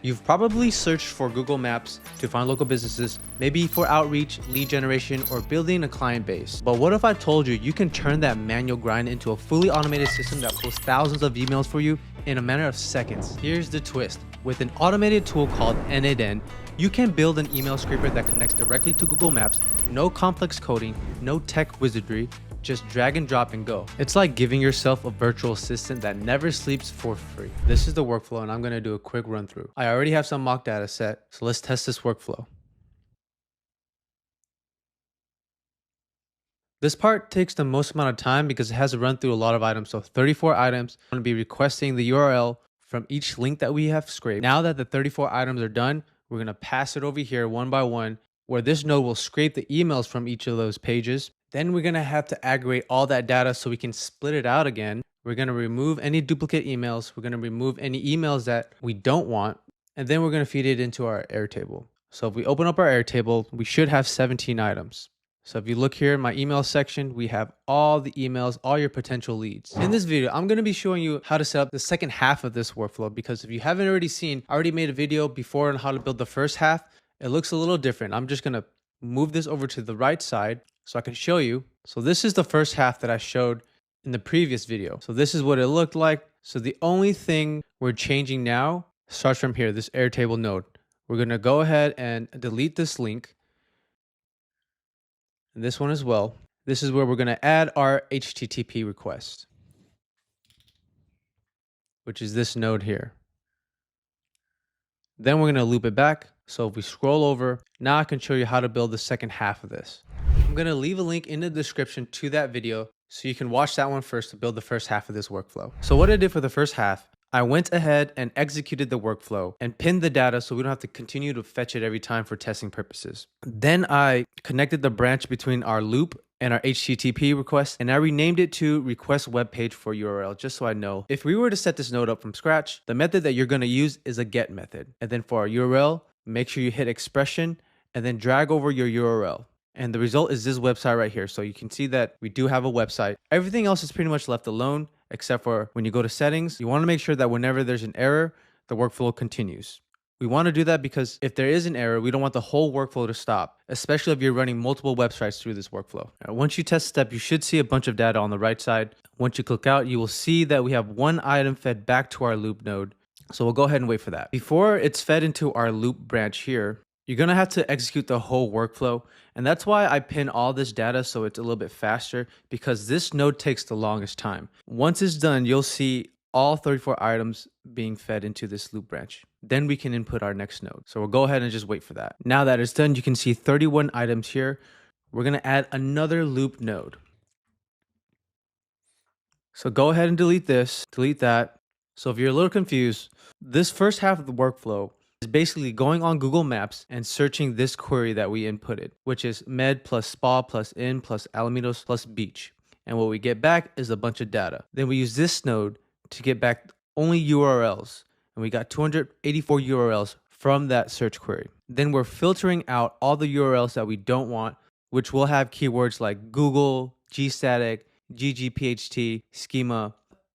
You've probably searched for Google Maps to find local businesses, maybe for outreach, lead generation, or building a client base. But what if I told you you can turn that manual grind into a fully automated system that pulls thousands of emails for you in a matter of seconds? Here's the twist. With an automated tool called n8n, you can build an email scraper that connects directly to Google Maps, no complex coding, no tech wizardry, just drag and drop and go. It's like giving yourself a virtual assistant that never sleeps for free. This is the workflow and I'm gonna do a quick run through. I already have some mock data set, so let's test this workflow. This part takes the most amount of time because it has to run through a lot of items. So 34 items, I'm gonna be requesting the URL from each link that we have scraped. Now that the 34 items are done, we're gonna pass it over here one by one, where this node will scrape the emails from each of those pages. Then we're gonna have to aggregate all that data so we can split it out again. We're gonna remove any duplicate emails. We're gonna remove any emails that we don't want. And then we're gonna feed it into our Airtable. So if we open up our Airtable, we should have 17 items. So if you look here in my email section, we have all the emails, all your potential leads. In this video, I'm gonna be showing you how to set up the second half of this workflow, because if you haven't already seen, I already made a video before on how to build the first half. It looks a little different. I'm just gonna move this over to the right side so I can show you. So this is the first half that I showed in the previous video. So this is what it looked like. So the only thing we're changing now starts from here, this Airtable node. We're gonna go ahead and delete this link. And this one as well. This is where we're gonna add our HTTP request, which is this node here. Then we're gonna loop it back. So if we scroll over, now I can show you how to build the second half of this. I'm gonna leave a link in the description to that video so you can watch that one first to build the first half of this workflow. So what I did for the first half, I went ahead and executed the workflow and pinned the data so we don't have to continue to fetch it every time for testing purposes. Then I connected the branch between our loop and our HTTP request, and I renamed it to request web page for URL, just so I know. If we were to set this node up from scratch, the method that you're gonna use is a get method. And then for our URL, make sure you hit expression and then drag over your URL. And the result is this website right here. So you can see that we do have a website. Everything else is pretty much left alone, except for when you go to settings, you want to make sure that whenever there's an error, the workflow continues. We want to do that because if there is an error, we don't want the whole workflow to stop, especially if you're running multiple websites through this workflow. Once you test step, you should see a bunch of data on the right side. Once you click out, you will see that we have one item fed back to our loop node. So we'll go ahead and wait for that. Before it's fed into our loop branch here, you're gonna have to execute the whole workflow. And that's why I pin all this data so it's a little bit faster, because this node takes the longest time. Once it's done, you'll see all 34 items being fed into this loop branch. Then we can input our next node. So we'll go ahead and just wait for that. Now that it's done, you can see 31 items here. We're gonna add another loop node. So go ahead and delete this, delete that. So if you're a little confused, this first half of the workflow is basically going on Google Maps and searching this query that we inputted, which is med plus spa plus inn plus Alamitos plus beach. And what we get back is a bunch of data. Then we use this node to get back only URLs. And we got 284 URLs from that search query. Then we're filtering out all the URLs that we don't want, which will have keywords like Google, gstatic, ggpht, schema.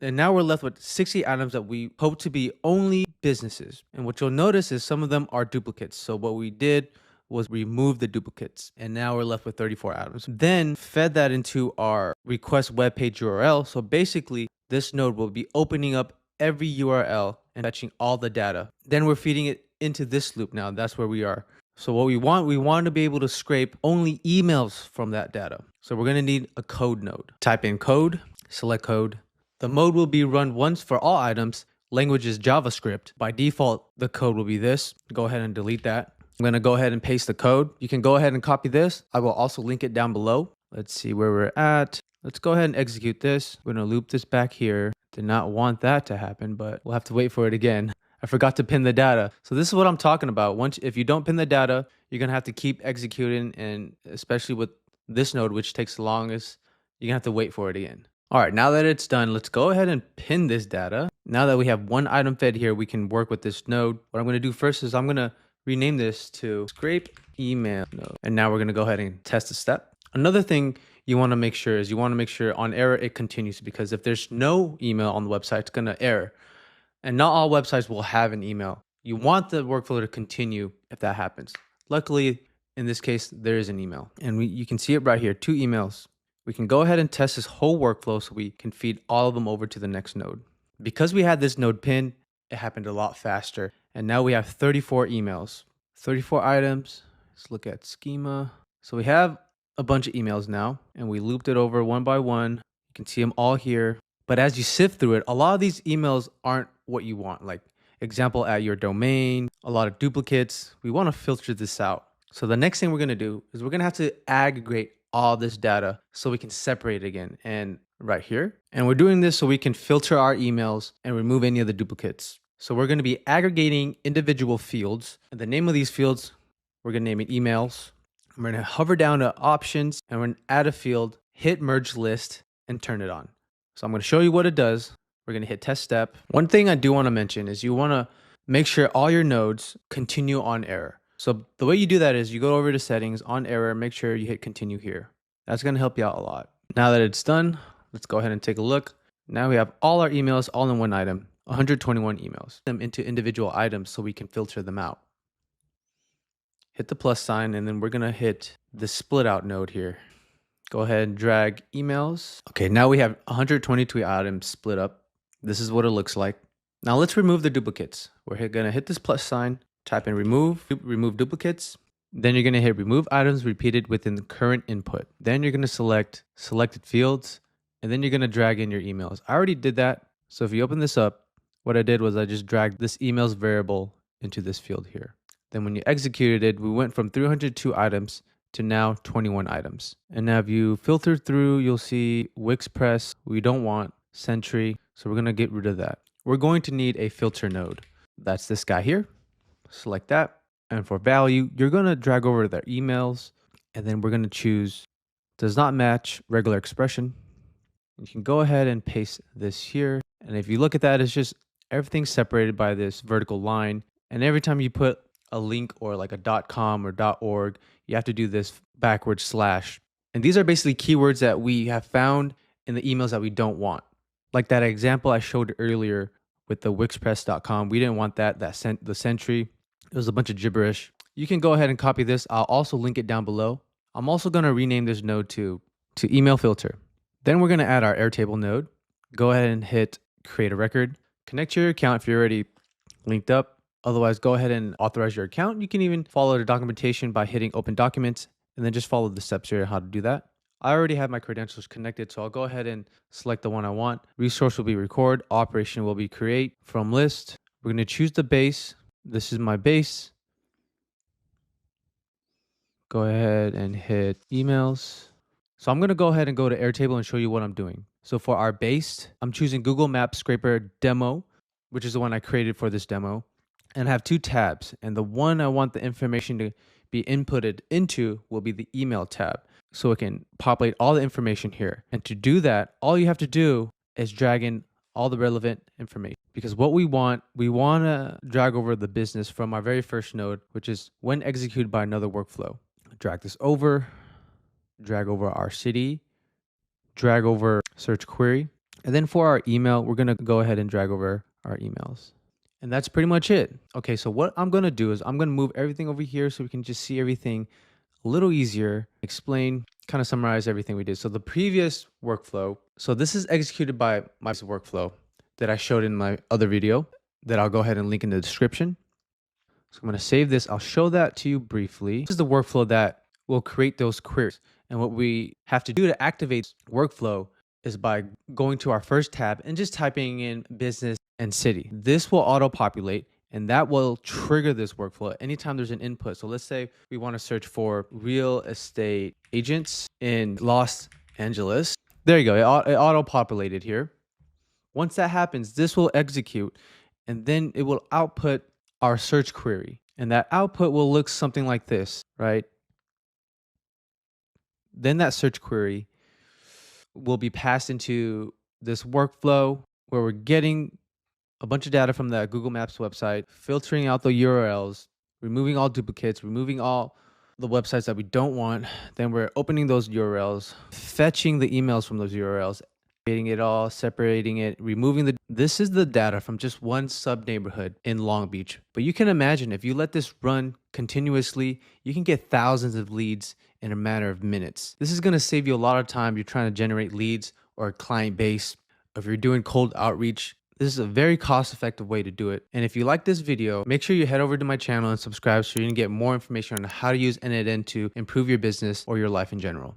And now we're left with 60 items that we hope to be only businesses. And what you'll notice is some of them are duplicates. So what we did was remove the duplicates. And now we're left with 34 items. Then fed that into our request web page URL. So basically, this node will be opening up every URL and fetching all the data. Then we're feeding it into this loop now. That's where we are. So what we want to be able to scrape only emails from that data. So we're gonna need a code node. Type in code, select code. The mode will be run once for all items. Language is JavaScript. By default, the code will be this. Go ahead and delete that. I'm gonna go ahead and paste the code. You can go ahead and copy this. I will also link it down below. Let's see where we're at. Let's go ahead and execute this. We're gonna loop this back here. Did not want that to happen, but we'll have to wait for it again. I forgot to pin the data. So this is what I'm talking about. If you don't pin the data, you're gonna have to keep executing, and especially with this node, which takes the longest, you're gonna have to wait for it again. All right, now that it's done, let's go ahead and pin this data. Now that we have one item fed here, we can work with this node. What I'm gonna do first is I'm gonna rename this to scrape email node. And now we're gonna go ahead and test the step. Another thing you wanna make sure is on error, it continues, because if there's no email on the website, it's gonna error. And not all websites will have an email. You want the workflow to continue if that happens. Luckily, in this case, there is an email. And you can see it right here, 2 emails. We can go ahead and test this whole workflow so we can feed all of them over to the next node. Because we had this node pinned, it happened a lot faster. And now we have 34 emails, 34 items. Let's look at schema. So we have a bunch of emails now, and we looped it over one by one. You can see them all here. But as you sift through it, a lot of these emails aren't what you want. Like example at your domain, a lot of duplicates. We want to filter this out. So the next thing we're going to do is we're going to have to aggregate all this data so we can separate it again. And right here. And we're doing this so we can filter our emails and remove any of the duplicates. So we're going to be aggregating individual fields. And the name of these fields, we're going to name it emails. And we're going to hover down to options and we're going to add a field, hit merge list, and turn it on. So I'm going to show you what it does. We're going to hit test step. One thing I do want to mention is you want to make sure all your nodes continue on error. So the way you do that is you go over to settings, on error, make sure you hit continue here. That's going to help you out a lot. Now that it's done, let's go ahead and take a look. Now we have all our emails all in one item, 121 emails. Them into individual items so we can filter them out. Hit the plus sign and then we're going to hit the split out node here. Go ahead and drag emails. Okay, now we have 122 items split up. This is what it looks like. Now let's remove the duplicates. We're going to hit this plus sign, type in remove duplicates. Then you're going to hit remove items repeated within the current input. Then you're going to select selected fields, and then you're going to drag in your emails. I already did that. So if you open this up, what I did was I just dragged this emails variable into this field here. Then when you executed it, we went from 302 items to now 21 items. And now if you filter through, you'll see wixpress, we don't want sentry. So we're going to get rid of that. We're going to need a filter node. That's this guy here. Select that. And for value, you're going to drag over their emails. And then we're going to choose does not match regular expression. You can go ahead and paste this here. And if you look at that, it's just everything's separated by this vertical line. And every time you put a link or like a .com or .org, you have to do this backward slash. And these are basically keywords that we have found in the emails that we don't want. Like that example I showed earlier with the wixpress.com. We didn't want that the sentry. It was a bunch of gibberish. You can go ahead and copy this. I'll also link it down below. I'm also going to rename this node to email filter. Then we're going to add our Airtable node. Go ahead and hit create a record. Connect your account if you're already linked up. Otherwise, go ahead and authorize your account. You can even follow the documentation by hitting open documents and then just follow the steps here on how to do that. I already have my credentials connected, so I'll go ahead and select the one I want. Resource will be record. Operation will be create from list. We're going to choose the base. This is my base. Go ahead and hit emails. So I'm going to go ahead and go to Airtable and show you what I'm doing. So for our base, I'm choosing Google Maps Scraper Demo, which is the one I created for this demo. And I have 2 tabs. And the one I want the information to be inputted into will be the email tab. So it can populate all the information here. And to do that, all you have to do is drag in all the relevant information. Because what we want to drag over the business from our very first node, which is when executed by another workflow. Drag this over, drag over our city, drag over search query. And then for our email, we're going to go ahead and drag over our emails. And that's pretty much it. Okay, so what I'm going to do is I'm going to move everything over here so we can just see everything a little easier, explain, kind of summarize everything we did. So the previous workflow, so this is executed by my workflow that I showed in my other video that I'll go ahead and link in the description. So I'm going to save this. I'll show that to you briefly. This is the workflow that will create those queries. And what we have to do to activate workflow is by going to our first tab and just typing in business and city. This will auto-populate and that will trigger this workflow anytime there's an input. So let's say we want to search for real estate agents in Los Angeles. There you go. It auto-populated here. Once that happens, this will execute and then it will output our search query. And that output will look something like this, right? Then that search query will be passed into this workflow where we're getting a bunch of data from the Google Maps website, filtering out the URLs, removing all duplicates, removing all the websites that we don't want. Then we're opening those URLs, fetching the emails from those URLs, creating it all, separating it, removing the. This is the data from just one sub neighborhood in Long Beach. But you can imagine if you let this run continuously, you can get thousands of leads in a matter of minutes. This is going to save you a lot of time. You're trying to generate leads or a client base. If you're doing cold outreach, this is a very cost-effective way to do it. And if you like this video, make sure you head over to my channel and subscribe so you can get more information on how to use n8n to improve your business or your life in general.